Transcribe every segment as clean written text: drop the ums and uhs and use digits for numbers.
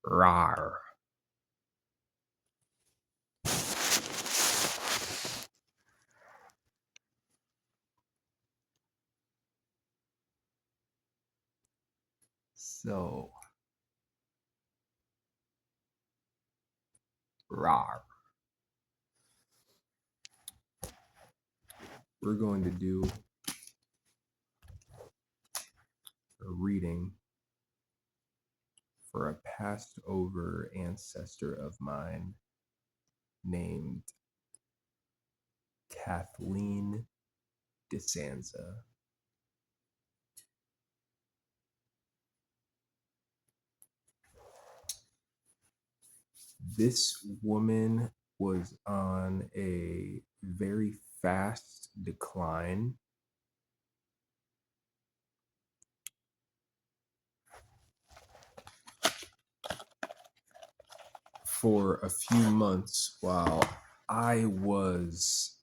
Rar. So, rar. We're going to do a reading for a passed over ancestor of mine named Kathleen Disanza. This woman was on a very fast decline. For a few months while I was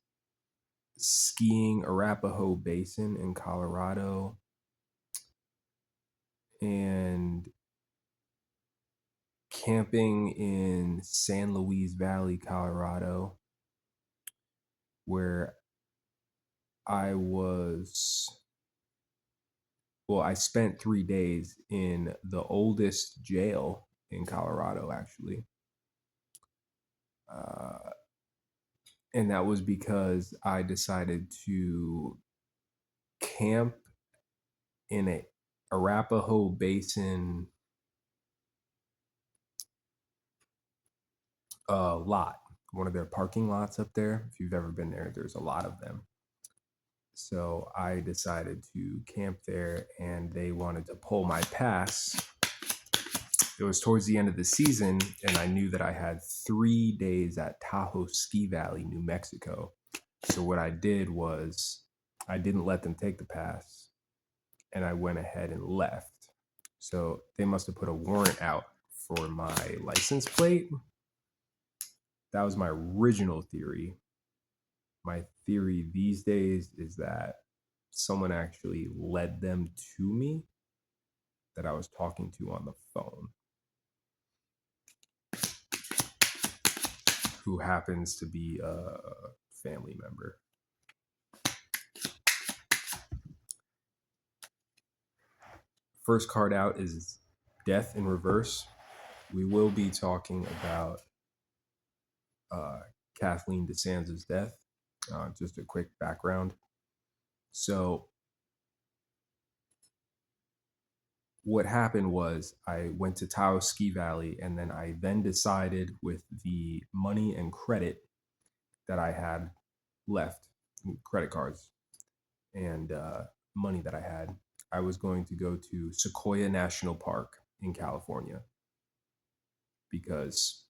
skiing Arapahoe Basin in Colorado and camping in San Luis Valley, Colorado, where I spent 3 days in the oldest jail in Colorado, actually. And that was because I decided to camp in a Arapahoe Basin lot, one of their parking lots up there. If you've ever been there, there's a lot of them. So I decided to camp there, and they wanted to pull my pass. It was towards the end of the season, and I knew that I had 3 days at Tahoe Ski Valley, New Mexico. So what I did was I didn't let them take the pass, and I went ahead and left. So they must have put a warrant out for my license plate. That was my original theory. My theory these days is that someone actually led them to me that I was talking to on the phone, who happens to be a family member. First card out is Death in Reverse. We will be talking about Kathleen Disanza's death. Just a quick background. So what happened was I went to Tahoe Ski Valley, and then I decided with the money and credit that I had left, credit cards and money that I had, I was going to go to Sequoia National Park in California because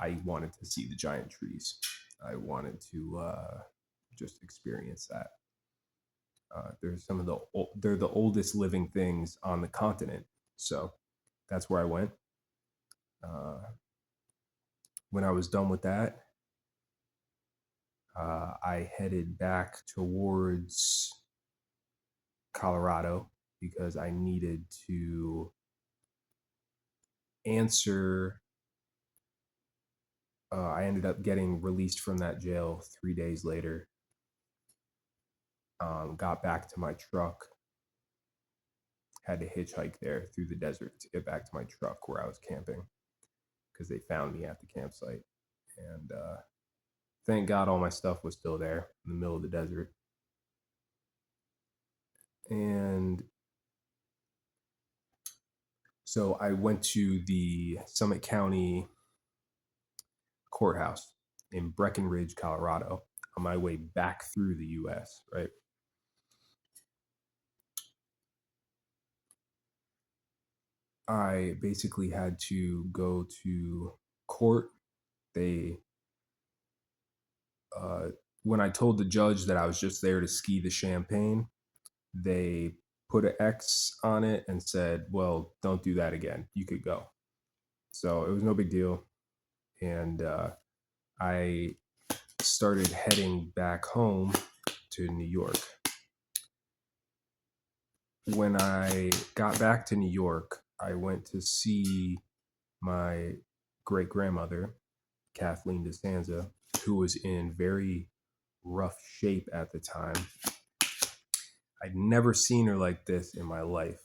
I wanted to see the giant trees. I wanted to just experience that. They're the oldest living things on the continent, so that's where I went. When I was done with that, I headed back towards Colorado because I needed to answer. I ended up getting released from that jail 3 days later. Got back to my truck. Had to hitchhike there through the desert to get back to my truck where I was camping because they found me at the campsite. And thank God all my stuff was still there in the middle of the desert. And so I went to the Summit County courthouse in Breckenridge, Colorado, on my way back through the US, right? I basically had to go to court. When I told the judge that I was just there to ski the Champagne, they put an X on it and said, well, don't do that again. You could go. So it was no big deal. And I started heading back home to New York. When I got back to New York, I went to see my great grandmother, Kathleen Disanza, who was in very rough shape at the time. I'd never seen her like this in my life.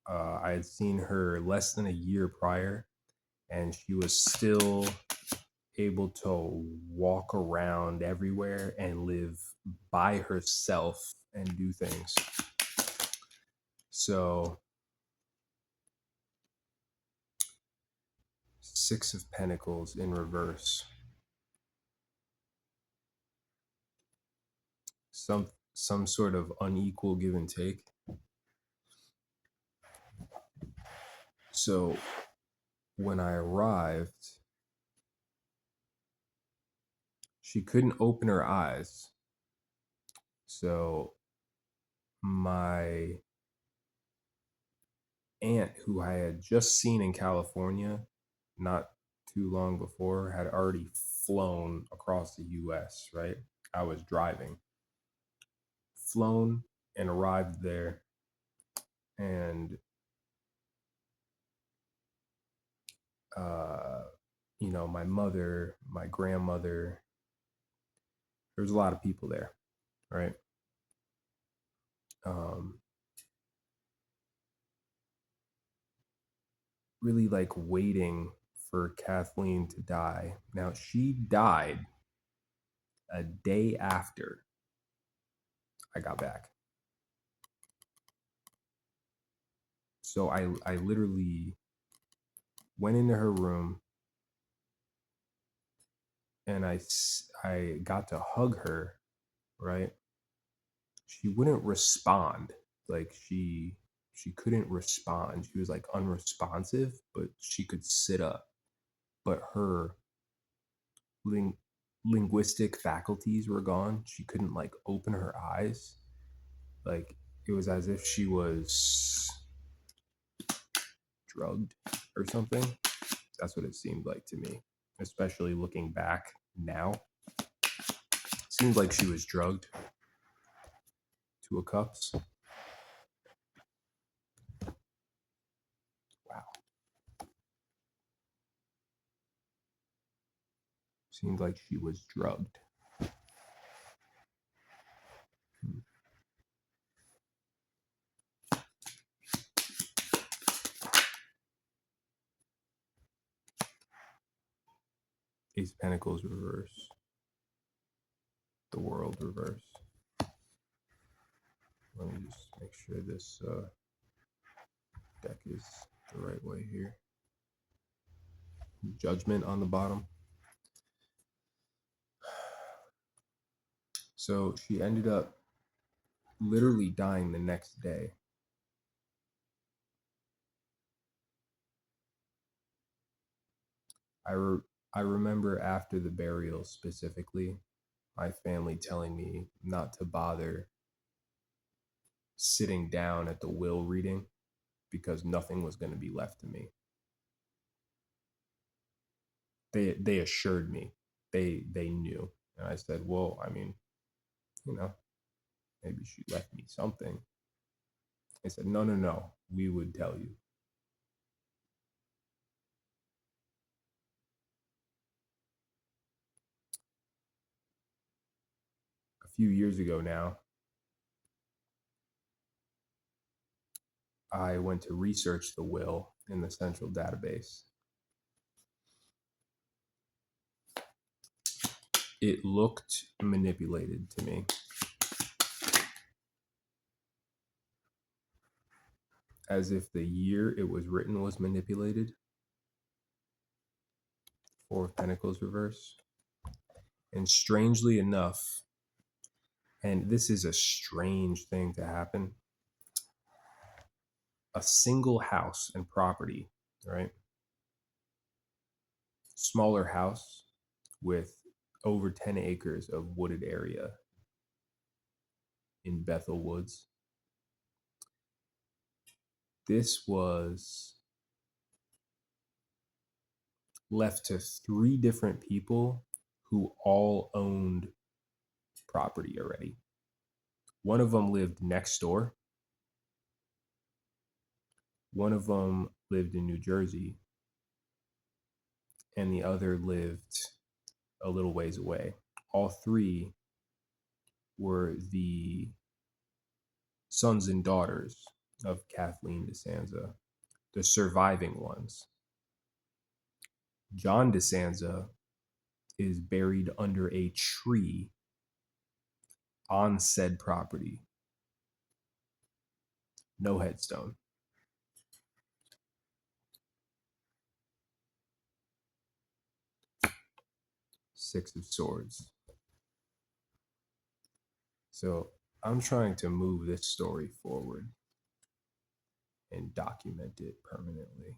I had seen her less than a year prior, and she was still able to walk around everywhere and live by herself and do things. So, Six of Pentacles in reverse. Some sort of unequal give and take. So when I arrived, she couldn't open her eyes. So my aunt, who I had just seen in California not too long before, had already flown across the US, right? I was driving, flown and arrived there. And, my mother, my grandmother, there was a lot of people there, right? Really like waiting for Kathleen to die. Now, she died a day after I got back. So I literally went into her room and I got to hug her, right? She wouldn't respond. Like she couldn't respond. She was like unresponsive, but she could sit up. But her linguistic faculties were gone. She couldn't like open her eyes. Like it was as if she was drugged or something. That's what it seemed like to me, especially looking back now. It seemed like she was drugged to a cups. Wow. Seemed like she was drugged. Ace of Pentacles reverse. The World reverse. Let me just make sure this deck is the right way here. Judgment on the bottom. So she ended up literally dying the next day. I remember after the burial specifically, my family telling me not to bother sitting down at the will reading because nothing was going to be left to me. They assured me. They knew. And I said, well, I mean, maybe she left me something. They said, no, we would tell you. A few years ago now, I went to research the will in the central database. It looked manipulated to me. As if the year it was written was manipulated. Four of Pentacles reverse. And strangely enough, and this is a strange thing to happen, a single house and property, right? Smaller house with over 10 acres of wooded area in Bethel Woods. This was left to 3 different people who all owned property already. One of them lived next door. One of them lived in New Jersey, and the other lived a little ways away. All three were the sons and daughters of Kathleen Disanza, the surviving ones. John Disanza is buried under a tree on said property. No headstone. Six of Swords. So I'm trying to move this story forward and document it permanently.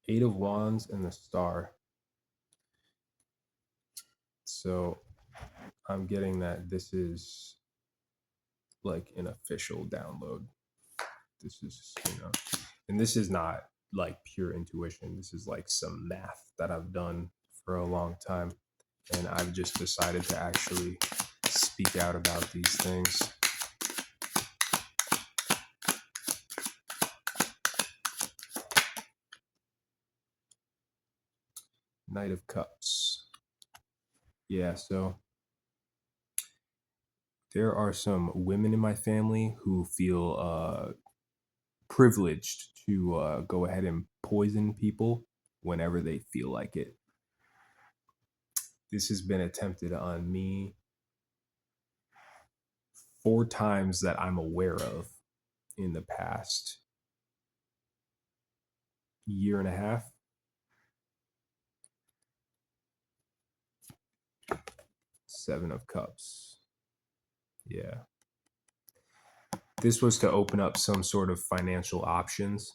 Eight of Wands and the Star. So I'm getting that this is like an official download. This is, and this is not like pure intuition. This is like some math that I've done for a long time. And I've just decided to actually speak out about these things. Knight of Cups. Yeah, so there are some women in my family who feel privileged to go ahead and poison people whenever they feel like it. This has been attempted on me 4 times that I'm aware of in the past year and a half. Seven of Cups. Yeah. This was to open up some sort of financial options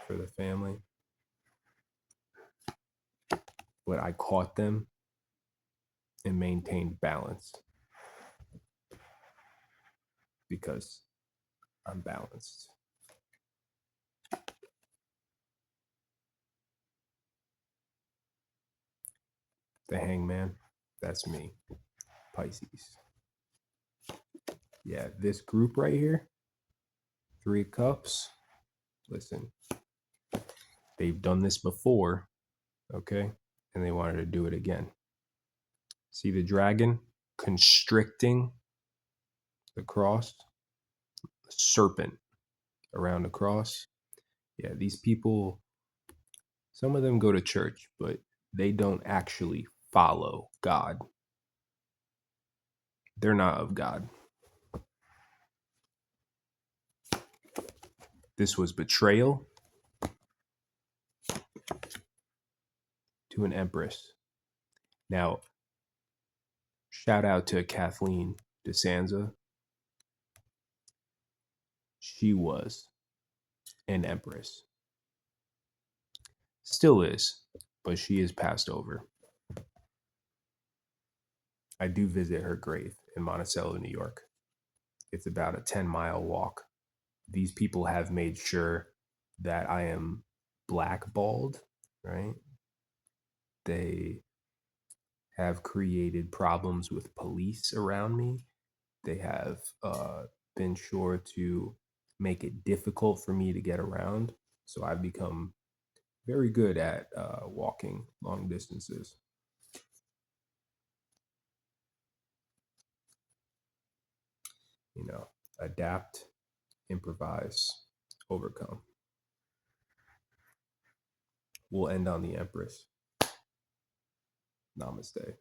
for the family. But I caught them and maintained balance because I'm balanced. The Hangman, that's me, Pisces. Yeah, this group right here, 3 of Cups, listen, they've done this before, okay? And they wanted to do it again. See the dragon constricting the cross? The serpent around the cross. Yeah, these people, some of them go to church, but they don't actually follow God. They're not of God. This was betrayal to an Empress. Now, shout out to Kathleen Disanza. She was an Empress. Still is, but she is passed over. I do visit her grave in Monticello, New York. It's about a 10-mile walk. These people have made sure that I am blackballed, right? They have created problems with police around me. They have been sure to make it difficult for me to get around. So I've become very good at walking long distances. Adapt, improvise, overcome. We'll end on the Empress. Namaste.